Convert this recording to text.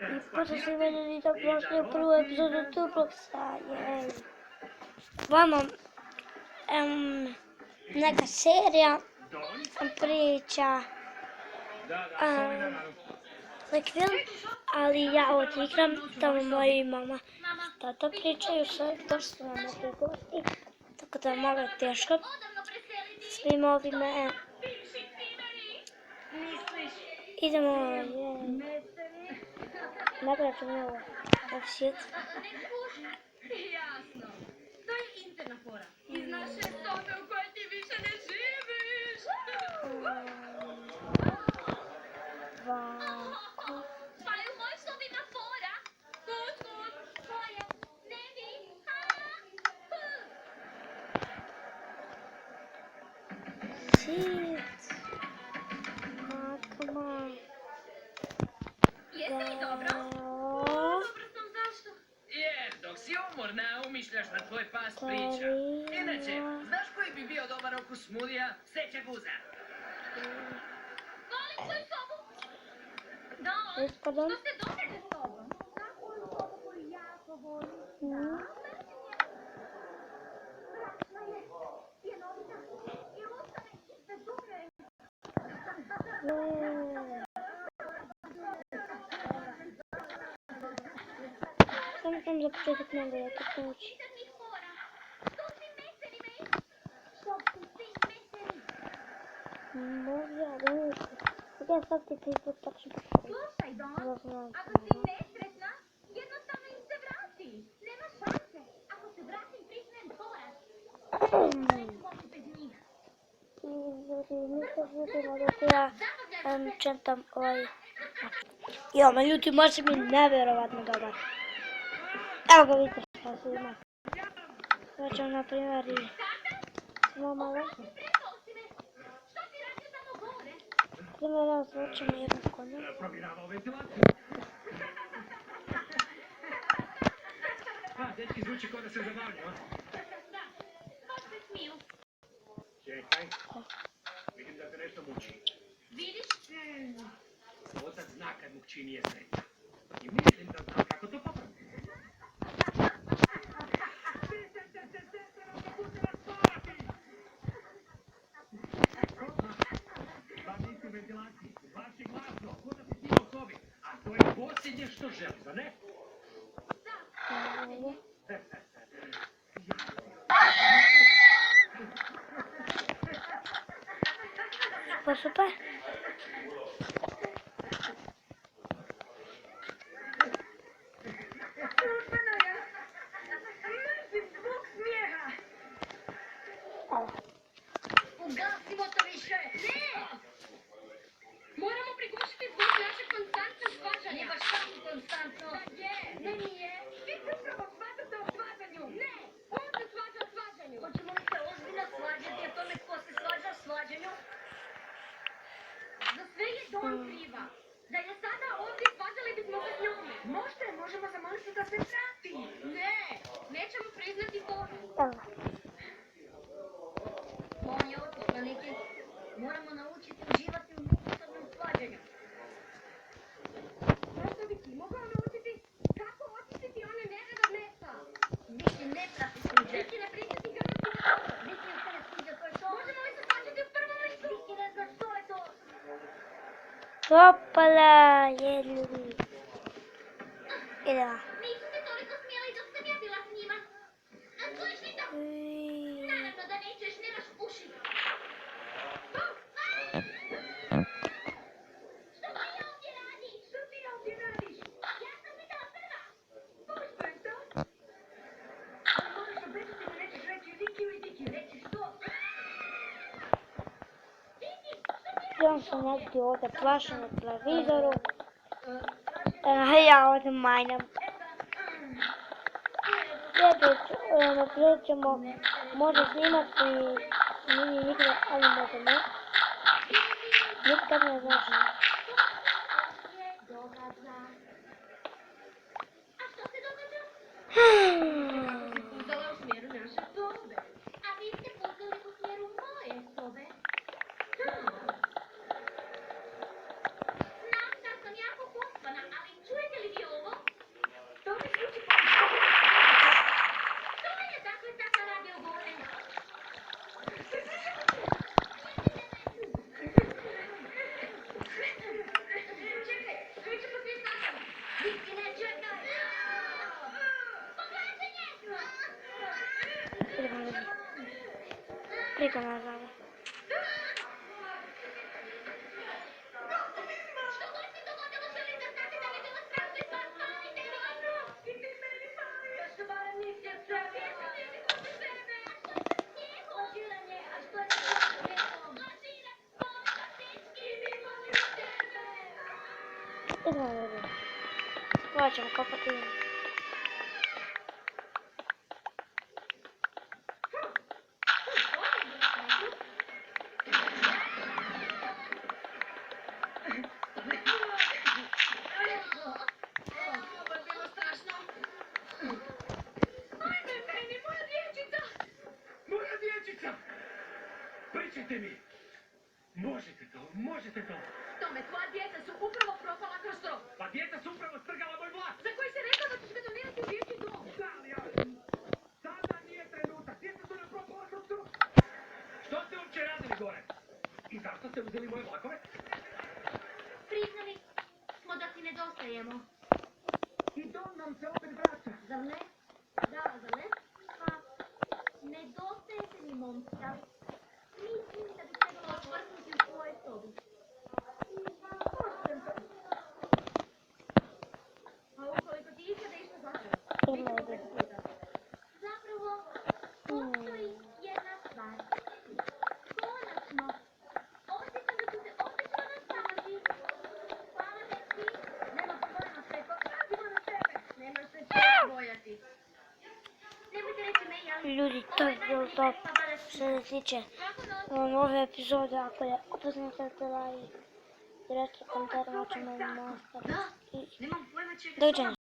I pošto ste vidjeli da prošli u prvu epizodu Turboksa, jej. Vamo, neka serija, priča, nek film, ali ja odigram, tamo moja i mama i tata pričaju, to što nam ne gosti, tako da je malo teško. Svim ovime, idemo, jej. Napravite mi ovo. Oh shit. Jasno. To je interna fora. Iz naše sobe u kojoj ti više ne živiš. Ovako. Pa je u mojoj sobi na fora. Kud. Koja? Ne vi. Shit. Come on. Jesi li dobro? Dobro sam, zašto? Jer, dok si umorna, umišljaš da tvoj pas priča. Inače, znaš koji bi bio dobar okus smudija? Seća guza. Volim svoju sobu. Da, Pardon? što ste dobili s sobom? Tako je sobu koju jako volim. Strašna je. Cjenovita. I ustane se zure. Samo sam za početak mogu da to pomoći. Možda, da ne mislim. Sada sad ti Facebook tačno postavim. Slušaj, Don, ako si nesretna, jednostavno im se vrati. Nema šanse. Ako se vratim, priznajem poraz. Neću moći bez njih. Nisam vidjela da ja čentam ovaj... Jo, me ljuti, može mi nevjerovatno dobar. Evo ga vidite šta se ima. Ja ću na primjer i... Samo malo. Primjer, evo zvučemo jednu konju. Provjeravao ventilaciju. Dečki zvuči kao da se zabavljaju. Baš se smiju. Čekaj. Vidim da te nešto muči. Vidiš? Otac zna kad mu kći nije sretna. I mislim da zna kako to popraviti. Vam nisi u ventilaciji. Baš je glasno. Ko da si ti u sobi. A to je posljednje što želi, da ne? Super, super. Ugasimo to više! Ne! Moramo prigušiti zvuk našeg konstantnog svađanja. Nije baš tako konstantno. Je! Ne nije! Vi se upravo svađate o svađanju! Ne! On se svađa o svađanju! Hoćemo li se ozbiljno svađati o tome ko se svađa o svađanju? Za sve je Don kriva. Da je sada ovdje svađali bismo se s njome. Možemo zamoliti da se vrati. Ne! Nećemo priznati poru. On je otišla neki. Moramo naučiti uživati u međusobnom svađanju. Znaš što bi ti mogao naučiti? Kako očistiti one nereda mesa? Viki ne prati suđe. Viki ne prihvati hrvatski na to. Viki se ne suđe, to je to. Možemo li se svađati u prvom listu? Viki ne znaš što je to. Opala, jedli. Idemo. Nisu se toliko smijeli dok sam ja bila s njima. A čuješ li to? Naravno da nećeš, nemaš uši. Što ti ovdje radiš? Što ti ovdje radiš? Ja sam pitala prva. Puštaj to. Moraš obećati da nećeš reći Vikiju i Vikiju. Reći što? Viki, što ti radiš? Ja sam negdje ovdje plašen na televizoru. Ja ovdje majnem. Naprijed ćemo možda snimati mini igre, ali možda ne. Nikad ne znaš. A što se događa? Putala u smjeru naše sobe. A vi ste putali u smjeru moje sobe? Znam da sam jako pospana, ali čujete li Niko ne znamo. Što god se dogodilo, želim da znate da je bilo strašno i vas pamtite dobro. I ti meni pali. Da što barem nisi od sebe. Nisi kod sebe. A što je sa snijegom? Lažiranje, a što je sa snijegom? Lažiranje, fantastički. I mi volimo tebe. Idemo ljudi. Ovo ćemo kopati. Ovo je bilo strašno. Ajme meni, moja dječica. Moja dječica! Pričajte mi! Možete to! Tome, tvoja djeca su upravo propala kroz strop. Pa djeca su upravo strgala moj vlak! Za koji si rekao da ćeš ga donirati u dječji dom. Da, ali sada nije trenutak, djeca su nam propala kroz strop! Što ste uopće radili gore? I zašto ste uzeli moje vlakove? Priznali smo da ti nedostajemo. I dom nam se opet vraća! Zar ne? Da, zar ne? Pa, nedostajete mi, momci, ali mislim da bi trebalo osvrnuti u svojoj sobi. A ukoliko ti ikada išta značaj, Idemo vidimo ljudi. preko puta. Zapravo, postoji jedna stvar. Konačno, osjećam da ću se odlično nasnaći. Hvala, dečki. Nema problema, Sreto. Pazimo na sebe. Nemaš se čega bojati. Nemojte reći meni, ali... Ljudi, to je bilo to što se tiče ove epizode. Ako je upoznate like i recite komentar, ćemo nastaviti. Da, I nemam pojma čega. doviđenja.